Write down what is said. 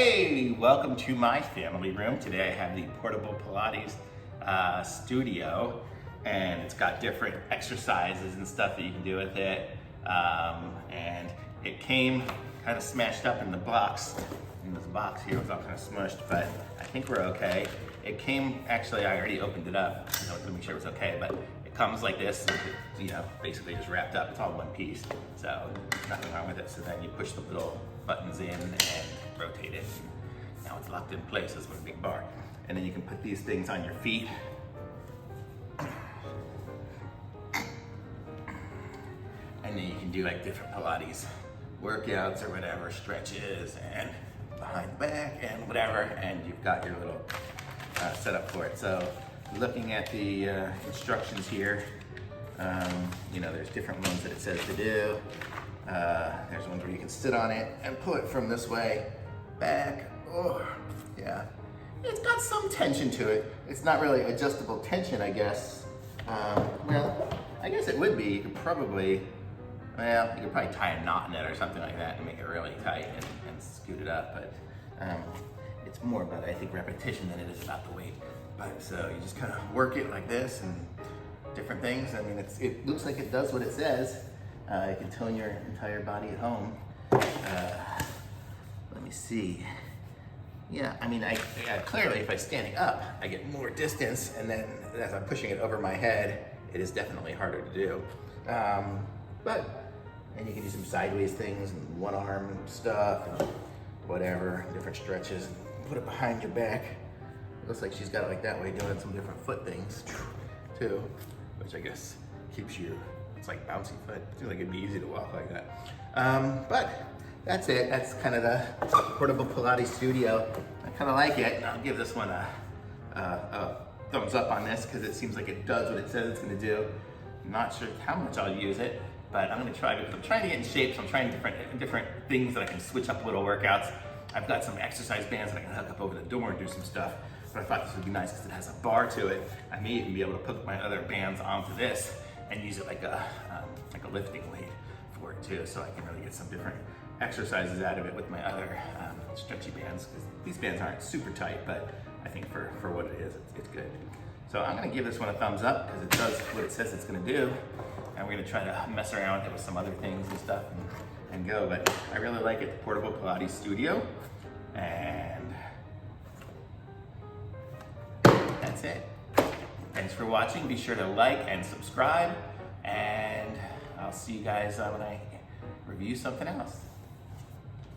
Hey, welcome to my family room. Today I have the portable Pilates studio, and it's got different exercises and stuff that you can do with it. And it came kind of smashed up in the box. In this box here, it was all kind of smushed, but I think we're okay. It came, actually I already opened it up, to make sure it was okay, but it comes like this, basically just wrapped up. It's all one piece, so nothing wrong with it. So then you push the little buttons in and rotate it. Now it's locked in place. This one big bar. And then you can put these things on your feet. And then you can do like different Pilates workouts or whatever, stretches and behind the back and whatever, and you've got your little setup for it. So looking at the instructions here, there's different ones that it says to do. There's ones where you can sit on it and pull it from this way back. Oh, yeah. It's got some tension to it. It's not really adjustable tension, I guess. Well, I guess it would be. You could probably tie a knot in it or something like that to make it really tight and scoot it up. But it's more about, I think, repetition than it is about the weight. But so you just kind of work it like this and different things. I mean, it looks like it does what it says. You can tone your entire body at home. Let me see. Yeah, I mean, clearly if I'm standing up, I get more distance, and then as I'm pushing it over my head, it is definitely harder to do. And you can do some sideways things and one arm stuff and whatever, different stretches, and put it behind your back. It looks like she's got it like that way, doing some different foot things too, which I guess keeps you, it's like bouncy foot. It seems like it'd be easy to walk like that. But that's it. That's kind of the portable Pilates studio. I kind of like it, and I'll give this one a thumbs up on this because it seems like it does what it says it's going to do. I'm not sure how much I'll use it, but I'm going to try because I'm trying to get in shape. So I'm trying different things that I can switch up little workouts. I've got some exercise bands that I can hook up over the door and do some stuff. But I thought this would be nice because it has a bar to it. I may even be able to put my other bands onto this and use it like a lifting weight for it too, so I can really get some different exercises out of it with my other stretchy bands. Because these bands aren't super tight, but I think for what it is, it's good. So I'm gonna give this one a thumbs up because it does what it says it's gonna do, and we're gonna try to mess around with it with some other things and stuff and go. But I really like it, the portable Pilates studio, and that's it. Thanks for watching. Be sure to like and subscribe, and I'll see you guys when I review something else.